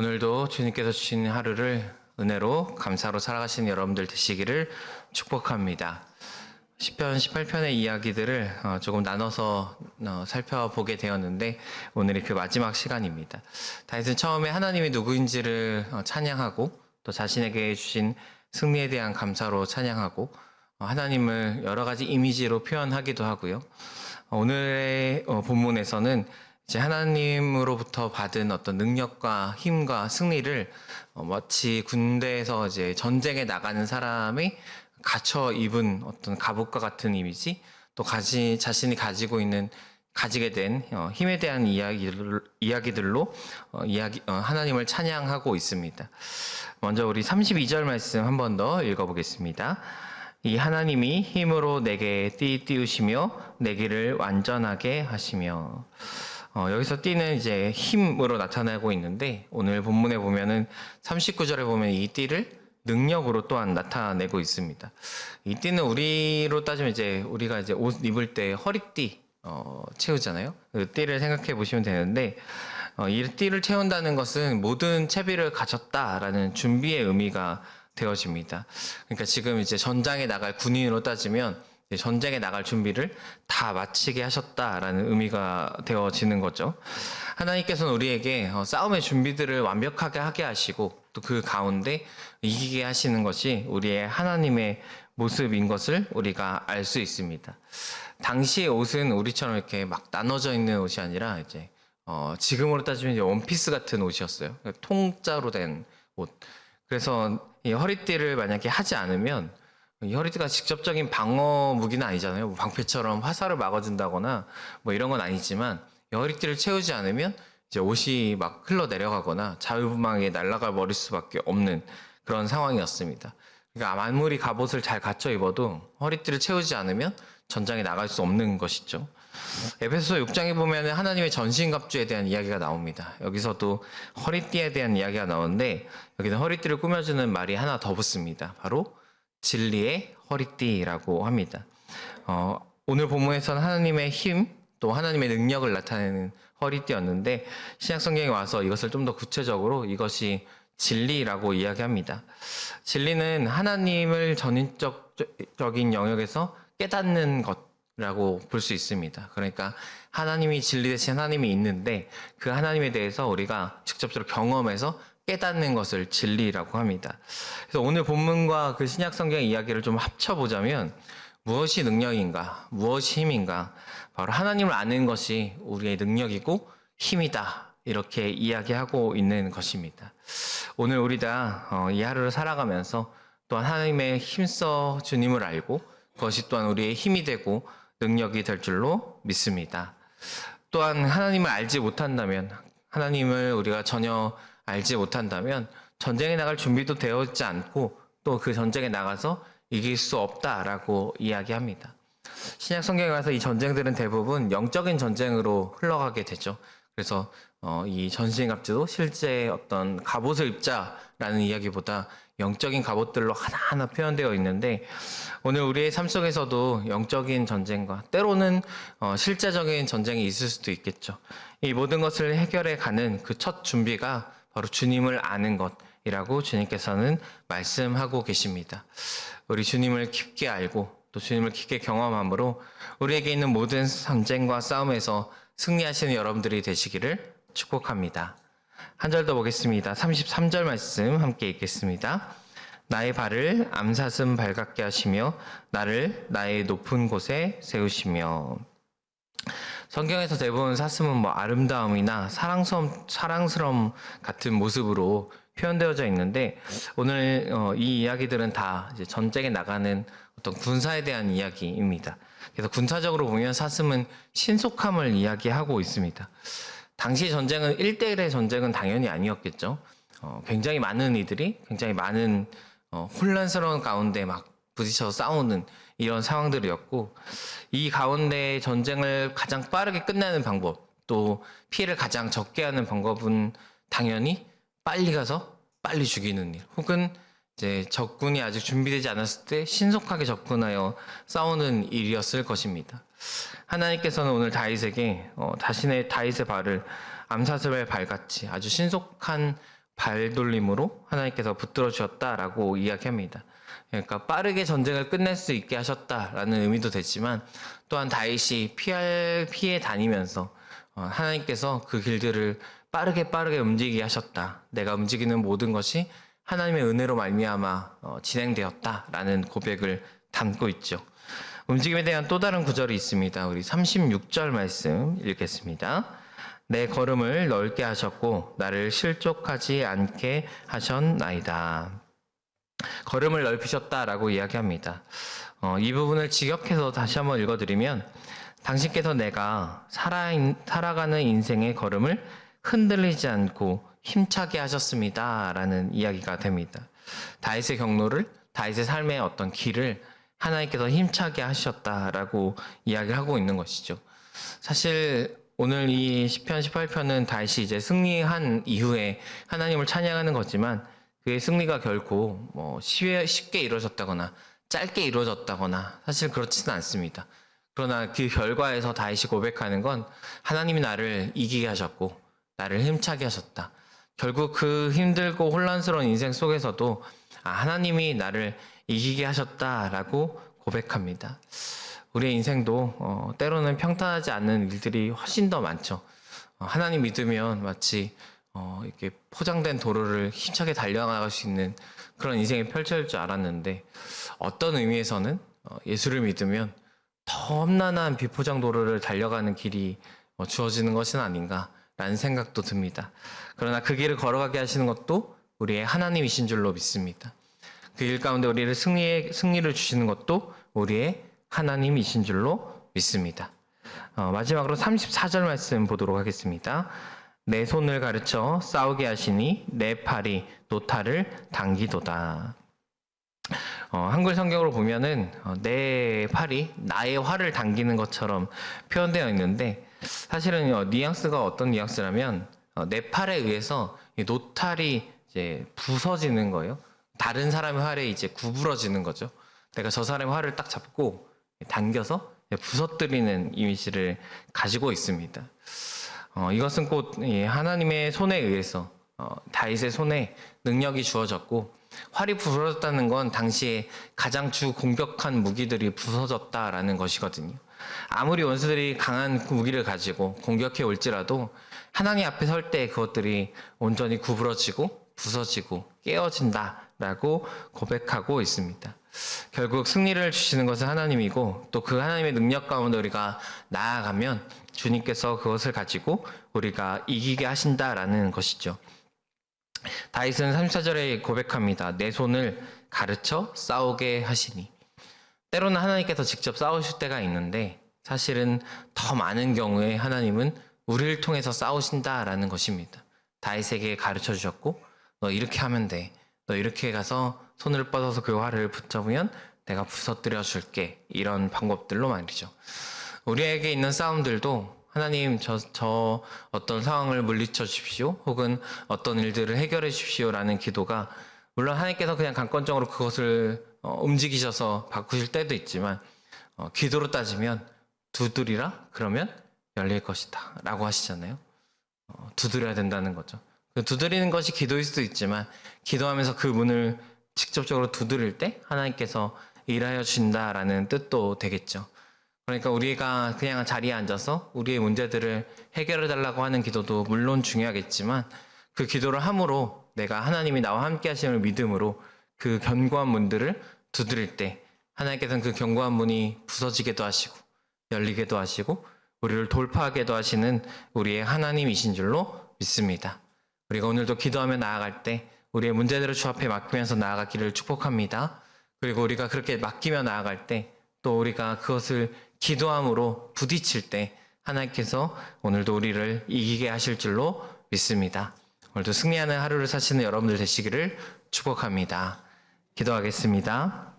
오늘도 주님께서 주신 하루를 은혜로 감사로 살아가시는 여러분들 되시기를 축복합니다. 시편 18편의 이야기들을 조금 나눠서 살펴보게 되었는데 오늘이 그 마지막 시간입니다. 다윗은 처음에 하나님이 누구인지를 찬양하고 또 자신에게 주신 승리에 대한 감사로 찬양하고 하나님을 여러 가지 이미지로 표현하기도 하고요. 오늘의 본문에서는 이제 하나님으로부터 받은 어떤 능력과 힘과 승리를 마치 군대에서 이제 전쟁에 나가는 사람이 갖춰 입은 어떤 갑옷과 같은 이미지, 또 자신이 가지게 된 힘에 대한 이야기들로 하나님을 찬양하고 있습니다. 먼저 우리 32절 말씀 한 번 더 읽어보겠습니다. 이 하나님이 힘으로 내게 띠우시며 내 길을 완전하게 하시며. 여기서 띠는 이제 힘으로 나타나고 있는데 오늘 본문에 보면은 39절에 보면 이 띠를 능력으로 또한 나타내고 있습니다. 이 띠는 우리로 따지면 이제 우리가 이제 옷 입을 때 허리띠 채우잖아요. 그 띠를 생각해 보시면 되는데 이 띠를 채운다는 것은 모든 채비를 갖췄다라는 준비의 의미가 되어집니다. 그러니까 지금 이제 전장에 나갈 군인으로 따지면 전쟁에 나갈 준비를 다 마치게 하셨다라는 의미가 되어지는 거죠. 하나님께서는 우리에게 싸움의 준비들을 완벽하게 하게 하시고 또 그 가운데 이기게 하시는 것이 우리의 하나님의 모습인 것을 우리가 알 수 있습니다. 당시의 옷은 우리처럼 이렇게 막 나눠져 있는 옷이 아니라 이제 지금으로 따지면 이제 원피스 같은 옷이었어요. 통짜로 된 옷. 그래서 이 허리띠를 만약에 하지 않으면 이 허리띠가 직접적인 방어 무기는 아니잖아요. 뭐 방패처럼 화살을 막아준다거나 뭐 이런 건 아니지만 이 허리띠를 채우지 않으면 이제 옷이 막 흘러내려가거나 자유분방하게 날아가 버릴 수밖에 없는 그런 상황이었습니다. 그러니까 아무리 갑옷을 잘 갖춰 입어도 허리띠를 채우지 않으면 전장에 나갈 수 없는 것이죠. 에베소서 6장에 보면 하나님의 전신갑주에 대한 이야기가 나옵니다. 여기서도 허리띠에 대한 이야기가 나오는데 여기는 허리띠를 꾸며주는 말이 하나 더 붙습니다. 바로 진리의 허리띠라고 합니다. 오늘 본문에서는 하나님의 힘, 또 하나님의 능력을 나타내는 허리띠였는데 신약성경에 와서 이것을 좀 더 구체적으로 이것이 진리라고 이야기합니다. 진리는 하나님을 전인적인 영역에서 깨닫는 것이라고 볼 수 있습니다. 그러니까 하나님이 진리 대신 하나님이 있는데 그 하나님에 대해서 우리가 직접적으로 경험해서 깨닫는 것을 진리라고 합니다. 그래서 오늘 본문과 그 신약 성경의 이야기를 좀 합쳐보자면 무엇이 능력인가, 무엇이 힘인가, 바로 하나님을 아는 것이 우리의 능력이고 힘이다. 이렇게 이야기하고 있는 것입니다. 오늘 우리가 이 하루를 살아가면서 또한 하나님의 힘써 주님을 알고 그것이 또한 우리의 힘이 되고 능력이 될 줄로 믿습니다. 또한 하나님을 알지 못한다면, 하나님을 우리가 전혀 알지 못한다면 전쟁에 나갈 준비도 되어 있지 않고 또 그 전쟁에 나가서 이길 수 없다라고 이야기합니다. 신약 성경에 가서 이 전쟁들은 대부분 영적인 전쟁으로 흘러가게 되죠. 그래서 이 전신갑주도 실제 어떤 갑옷을 입자라는 이야기보다 영적인 갑옷들로 하나하나 표현되어 있는데 오늘 우리의 삶 속에서도 영적인 전쟁과 때로는 실제적인 전쟁이 있을 수도 있겠죠. 이 모든 것을 해결해 가는 그 첫 준비가 바로 주님을 아는 것이라고 주님께서는 말씀하고 계십니다. 우리 주님을 깊게 알고 또 주님을 깊게 경험함으로 우리에게 있는 모든 전쟁과 싸움에서 승리하시는 여러분들이 되시기를 축복합니다. 한 절 더 보겠습니다. 33절 말씀 함께 읽겠습니다. 나의 발을 암사슴 발같게 하시며 나를 나의 높은 곳에 세우시며. 성경에서 대부분 사슴은 뭐 아름다움이나 사랑스러움 같은 모습으로 표현되어져 있는데 오늘 이 이야기들은 다 이제 전쟁에 나가는 어떤 군사에 대한 이야기입니다. 그래서 군사적으로 보면 사슴은 신속함을 이야기하고 있습니다. 당시 전쟁은 1대1의 전쟁은 당연히 아니었겠죠. 굉장히 많은 이들이 굉장히 많은 혼란스러운 가운데 막 부딪혀서 싸우는 이런 상황들이었고 이 가운데 전쟁을 가장 빠르게 끝내는 방법 또 피해를 가장 적게 하는 방법은 당연히 빨리 가서 빨리 죽이는 일 혹은 이제 적군이 아직 준비되지 않았을 때 신속하게 접근하여 싸우는 일이었을 것입니다. 하나님께서는 오늘 다윗에게 다윗의 발을 암사슴의 발같이 아주 신속한 발돌림으로 하나님께서 붙들어 주셨다라고 이야기합니다. 그러니까 빠르게 전쟁을 끝낼 수 있게 하셨다라는 의미도 되지만 또한 다윗이 피해 다니면서 하나님께서 그 길들을 빠르게 움직이게 하셨다. 내가 움직이는 모든 것이 하나님의 은혜로 말미암아 진행되었다라는 고백을 담고 있죠. 움직임에 대한 또 다른 구절이 있습니다. 우리 36절 말씀 읽겠습니다. 내 걸음을 넓게 하셨고 나를 실족하지 않게 하셨나이다. 걸음을 넓히셨다라고 이야기합니다. 이 부분을 직역해서 다시 한번 읽어드리면 당신께서 내가 살아가는 인생의 걸음을 흔들리지 않고 힘차게 하셨습니다. 라는 이야기가 됩니다. 다윗의 경로를, 다윗의 삶의 어떤 길을 하나님께서 힘차게 하셨다라고 이야기를 하고 있는 것이죠. 사실 오늘 이 시편 18편은 다윗이 이제 승리한 이후에 하나님을 찬양하는 거지만 그의 승리가 결코 쉽게 이루어졌다거나 짧게 이루어졌다거나 사실 그렇지는 않습니다. 그러나 그 결과에서 다윗이 고백하는 건 하나님이 나를 이기게 하셨고 나를 힘차게 하셨다. 결국 그 힘들고 혼란스러운 인생 속에서도 하나님이 나를 이기게 하셨다라고 고백합니다. 우리의 인생도 때로는 평탄하지 않는 일들이 훨씬 더 많죠. 하나님 믿으면 마치 이렇게 포장된 도로를 힘차게 달려나갈 수 있는 그런 인생이 펼쳐질 줄 알았는데 어떤 의미에서는 예수를 믿으면 더 험난한 비포장 도로를 달려가는 길이 주어지는 것은 아닌가라는 생각도 듭니다. 그러나 그 길을 걸어가게 하시는 것도 우리의 하나님이신 줄로 믿습니다. 그 일 가운데 우리를 승리를 주시는 것도 우리의 하나님이신 줄로 믿습니다. 마지막으로 34절 말씀 보도록 하겠습니다. 내 손을 가르쳐 싸우게 하시니 내 팔이 노타를 당기도다. 한글 성경으로 보면은 내 팔이 나의 활을 당기는 것처럼 표현되어 있는데 사실은 뉘앙스가 어떤 뉘앙스라면 내 팔에 의해서 노탈이 이제 부서지는 거예요. 다른 사람의 활에 이제 구부러지는 거죠. 내가 저 사람의 활을 딱 잡고 당겨서 부서뜨리는 이미지를 가지고 있습니다. 이것은 곧 하나님의 손에 의해서 다윗의 손에 능력이 주어졌고 활이 부서졌다는 건 당시에 가장 공격한 무기들이 부서졌다라는 것이거든요. 아무리 원수들이 강한 무기를 가지고 공격해 올지라도 하나님 앞에 설 때 그것들이 온전히 구부러지고 부서지고 깨어진다라고 고백하고 있습니다. 결국 승리를 주시는 것은 하나님이고 또 그 하나님의 능력 가운데 우리가 나아가면 주님께서 그것을 가지고 우리가 이기게 하신다라는 것이죠. 다윗은 34절에 고백합니다. 내 손을 가르쳐 싸우게 하시니. 때로는 하나님께서 직접 싸우실 때가 있는데 사실은 더 많은 경우에 하나님은 우리를 통해서 싸우신다라는 것입니다. 다윗에게 가르쳐 주셨고 너 이렇게 하면 돼. 너 이렇게 가서 손을 뻗어서 그 활을 붙잡으면 내가 부서뜨려 줄게. 이런 방법들로 말이죠. 우리에게 있는 싸움들도 하나님 저 어떤 상황을 물리쳐 주십시오. 혹은 어떤 일들을 해결해 주십시오라는 기도가 물론 하나님께서 그냥 강권적으로 그것을 움직이셔서 바꾸실 때도 있지만 기도로 따지면 두드리라? 그러면 열릴 것이다 라고 하시잖아요. 두드려야 된다는 거죠. 두드리는 것이 기도일 수도 있지만 기도하면서 그 문을 직접적으로 두드릴 때 하나님께서 일하여 주신다라는 뜻도 되겠죠. 그러니까 우리가 그냥 자리에 앉아서 우리의 문제들을 해결해 달라고 하는 기도도 물론 중요하겠지만 그 기도를 함으로 내가 하나님이 나와 함께 하심을 믿음으로 그 견고한 문들을 두드릴 때 하나님께서는 그 견고한 문이 부서지게도 하시고 열리게도 하시고 우리를 돌파하게도 하시는 우리의 하나님이신 줄로 믿습니다. 우리가 오늘도 기도하며 나아갈 때 우리의 문제들을 주 앞에 맡기면서 나아가기를 축복합니다. 그리고 우리가 그렇게 맡기며 나아갈 때 또 우리가 그것을 기도함으로 부딪힐 때 하나님께서 오늘도 우리를 이기게 하실 줄로 믿습니다. 오늘도 승리하는 하루를 사시는 여러분들 되시기를 축복합니다. 기도하겠습니다.